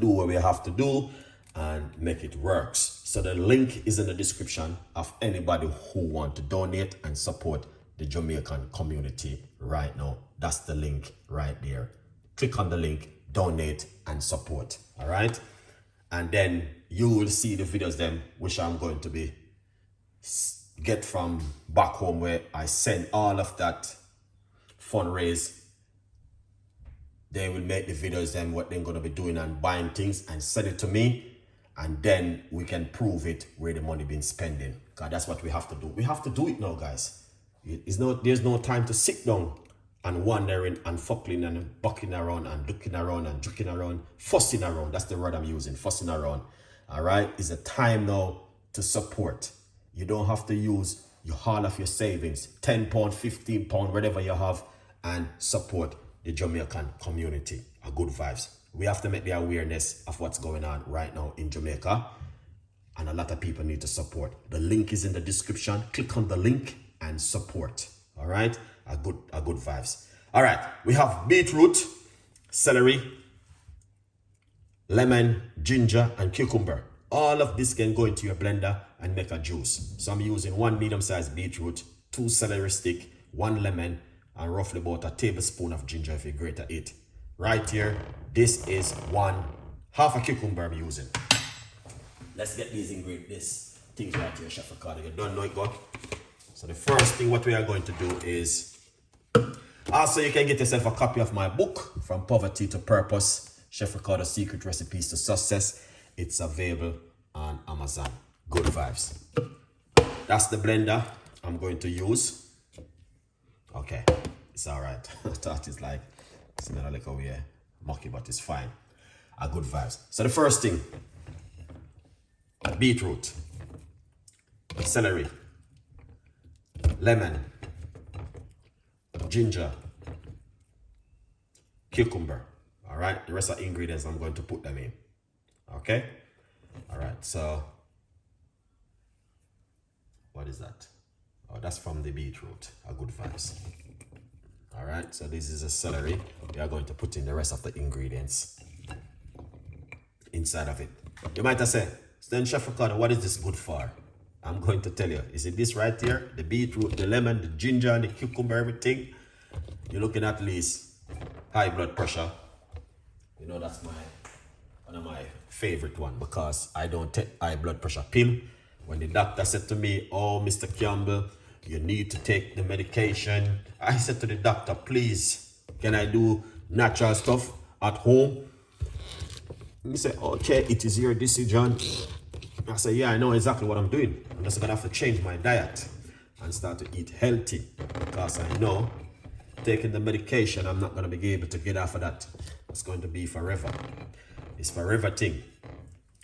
do what we have to do and make it works. So the link is in the description of anybody who want to donate and support the Jamaican community right now. That's the link right there. Click on the link, donate and support. All right. And then you will see the videos them, which I'm going to be get from back home, where I send all of that fundraise. They will make the videos then what they're going to be doing and buying things and send it to me, and then we can prove it where the money been spending. God, that's what we have to do. We have to do it now, guys. There's no time to sit down and wandering and fuckling and bucking around and looking around and joking around, fussing around. That's the word I'm using, fussing around. All right, it's a time now to support. You don't have to use all of your savings, £10, £15, whatever you have, and support the Jamaican community. A good vibes. We have to make the awareness of what's going on right now in Jamaica, and a lot of people need to support. The link is in the description. Click on the link and support. All right, a good vibes. All right, we have beetroot, celery, lemon, ginger, and cucumber. All of this can go into your blender and make a juice. So I'm using 1 medium-sized beetroot, 2 celery stick, 1 lemon, and roughly about a tablespoon of ginger if you grate it. Right here, this is half a cucumber I'm using. Let's get these ingredients, things right here, Chef Ricardo. You don't know it, God. So the first thing what we are going to do is, also you can get yourself a copy of my book, From Poverty to Purpose, Chef Ricardo's Secret Recipes to Success. It's available on Amazon. Good vibes. That's the blender I'm going to use. Okay, it's all right. I thought it's like, it's not like a weird mucky, but it's fine. A good vibes. So the first thing, beetroot, celery, lemon, ginger, cucumber. All right, the rest of the ingredients, I'm going to put them in. Okay, all right, so what is that? Oh, that's from the beetroot. A good vibes. All right, so this is a celery. We are going to put in the rest of the ingredients inside of it. You might have said, then Chef Ricardo, what is this good for? I'm going to tell you. Is it this right here? The beetroot, the lemon, the ginger, and the cucumber, everything. You're looking at least high blood pressure. You know, that's one of my favorite one, because I don't take high blood pressure pill. When the doctor said to me, oh, Mr. Campbell, you need to take the medication, I said to the doctor, please, can I do natural stuff at home? He said, okay, it is your decision. I said, yeah, I know exactly what I'm doing. I'm just gonna have to change my diet and start to eat healthy, because I know taking the medication, I'm not gonna be able to get off of that. It's going to be forever. It's forever thing.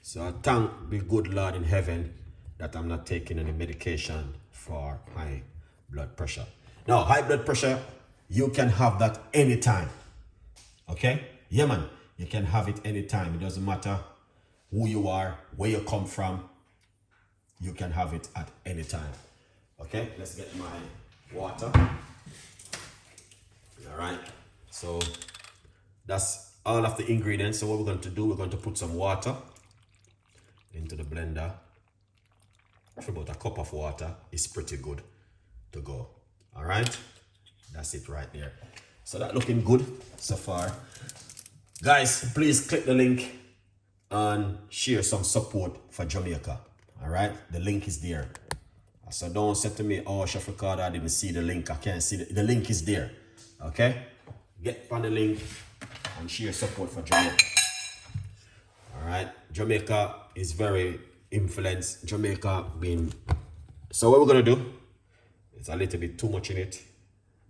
So I thank the good Lord in heaven that I'm not taking any medication for high blood pressure. Now, high blood pressure, you can have that anytime. Okay? Yeah, man. You can have it anytime. It doesn't matter who you are, where you come from. You can have it at any time. Okay? Let's get my water. All right. So that's all of the ingredients. So what we're going to do, we're going to put some water into the blender. About a cup of water is pretty good to go. All right, that's it right there. So that looking good so far, guys. Please click the link and share some support for Jamaica. All right, the link is there. So don't say to me, oh, Chef Ricardo, I didn't see the link, I can't see the link is there. Okay, get on the link and share support for Jamaica. All right, Jamaica is very influence. Jamaica being, so what we're gonna do, it's a little bit too much in it,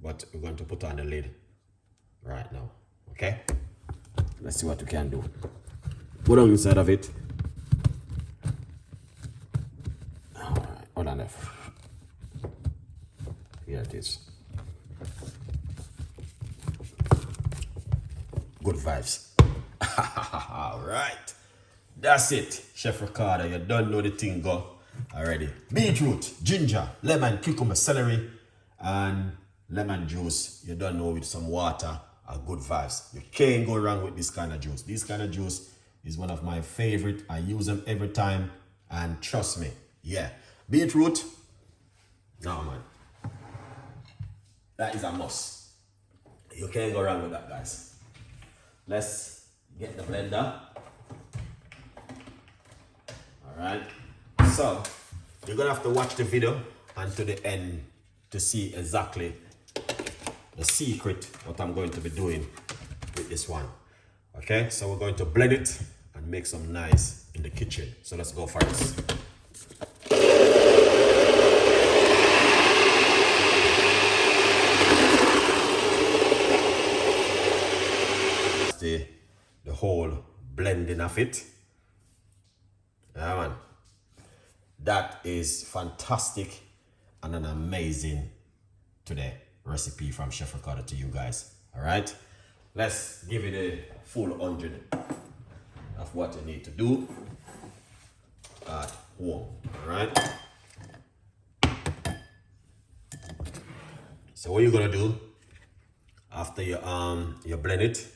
but we're going to put on the lid right now. Okay, let's see what we can do. Put on inside of it. All right, hold on there. Here it is. Good vibes. All right. That's it, Chef Ricardo. You don't know the thing go already. Beetroot, ginger, lemon, cucumber, celery, and lemon juice. You don't know, with some water, are good vibes. You can't go wrong with this kind of juice. This kind of juice is one of my favorite. I use them every time, and trust me, yeah. Beetroot, no man, that is a must. You can't go wrong with that, guys. Let's get the blender. All right, so you're gonna have to watch the video until the end to see exactly the secret what I'm going to be doing with this one. Okay, so we're going to blend it and make some nice in the kitchen. So let's go for this. The whole blending of it. Yeah, man. That is fantastic and an amazing today recipe from Chef Ricardo to you guys. All right, let's give it a full 100 of what you need to do at home. All right, so what you're gonna do after you blend it,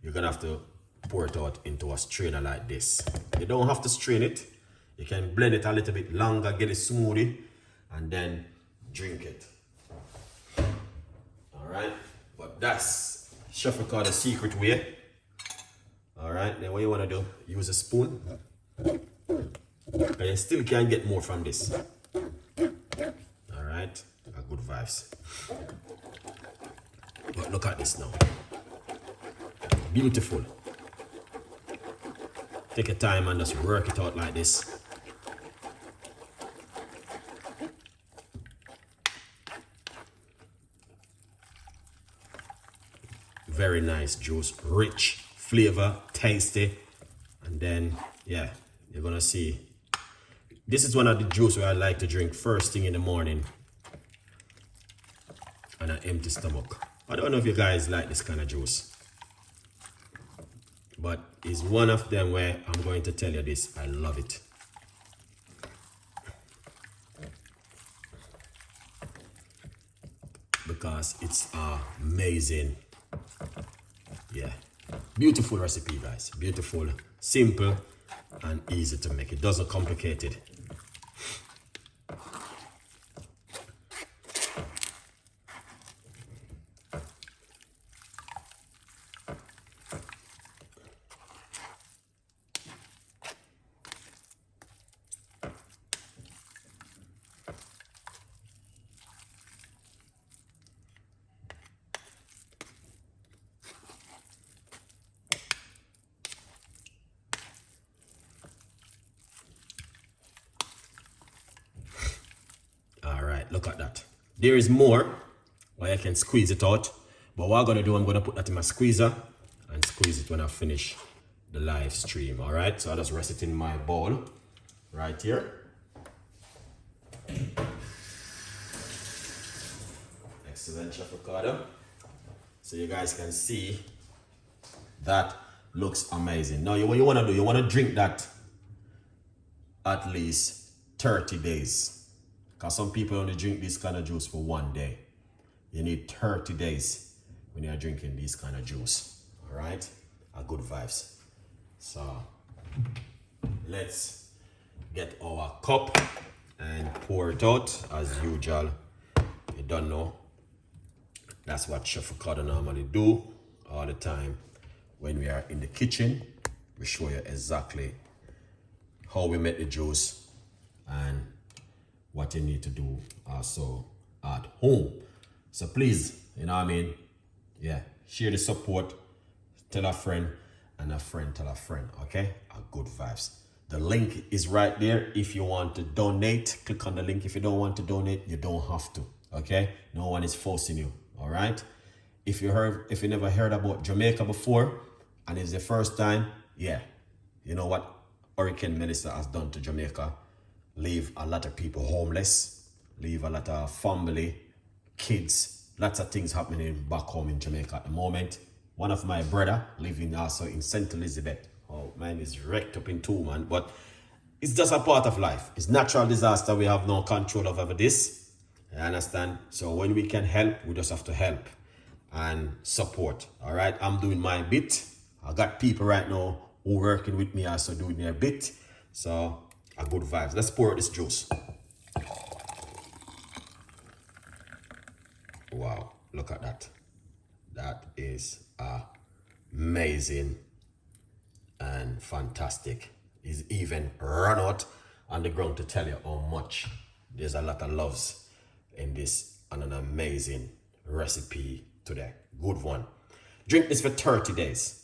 you're gonna have to pour it out into a strainer like this. You don't have to strain it. You can blend it a little bit longer, get it smoothie, and then drink it. All right, but that's Chef Ricardo's secret way. All right, then what you want to do, use a spoon. And you still can get more from this. All right, good vibes. But look at this now. Beautiful. Take your time and just work it out like this. Very nice juice, rich flavor, tasty. And then, yeah, you're gonna see. This is one of the juice where I like to drink first thing in the morning on an empty stomach. I don't know if you guys like this kind of juice, but it's one of them where I'm going to tell you this, I love it. Because it's amazing. Yeah, beautiful recipe, guys. Beautiful, simple, and easy to make. It doesn't complicate it. Look at that. There is more where I can squeeze it out, but what I'm gonna do, I'm gonna put that in my squeezer and squeeze it when I finish the live stream. All right, so I just rest it in my bowl right here. Excellent, Chef Ricardo. So you guys can see that looks amazing. Now what you want to do, you want to drink that at least 30 days. Because some people only drink this kind of juice for 1 day. You need 30 days when you're drinking this kind of juice. All right? Good vibes. So let's get our cup and pour it out as usual. You don't know. That's what Chef Ricardo normally do all the time. When we are in the kitchen, we show you exactly how we make the juice and what you need to do also at home. So please, you know what I mean? Yeah, share the support, tell a friend, and a friend tell a friend, okay? Good vibes. The link is right there. If you want to donate, click on the link. If you don't want to donate, you don't have to, okay? No one is forcing you, all right? If you never heard about Jamaica before, and it's the first time, yeah, you know what Hurricane Melissa has done to Jamaica? Leave a lot of people homeless, leave a lot of family, kids, lots of things happening back home in Jamaica at the moment. One of my brother living also in St. Elizabeth. Oh, man, is wrecked up in two, man. But it's just a part of life. It's natural disaster. We have no control over this. You understand? So when we can help, we just have to help and support. All right, I'm doing my bit. I got people right now who working with me also doing their bit. So a good vibes. Let's pour out this juice. Wow, look at that. That is amazing and fantastic. He's even run out on the ground to tell you how much there's a lot of loves in this, and an amazing recipe today. Good one. Drink this for 30 days.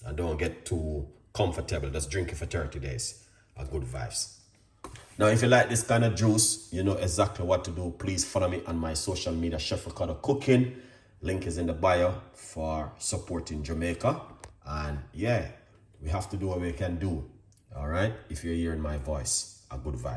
And don't get too comfortable. Just drink it for 30 days. A good vibes. Now, if you like this kind of juice, you know exactly what to do. Please follow me on my social media, Chef Ricardo Cooking. Link is in the bio for supporting Jamaica. And yeah, we have to do what we can do. All right? If you're hearing my voice, a good vibe.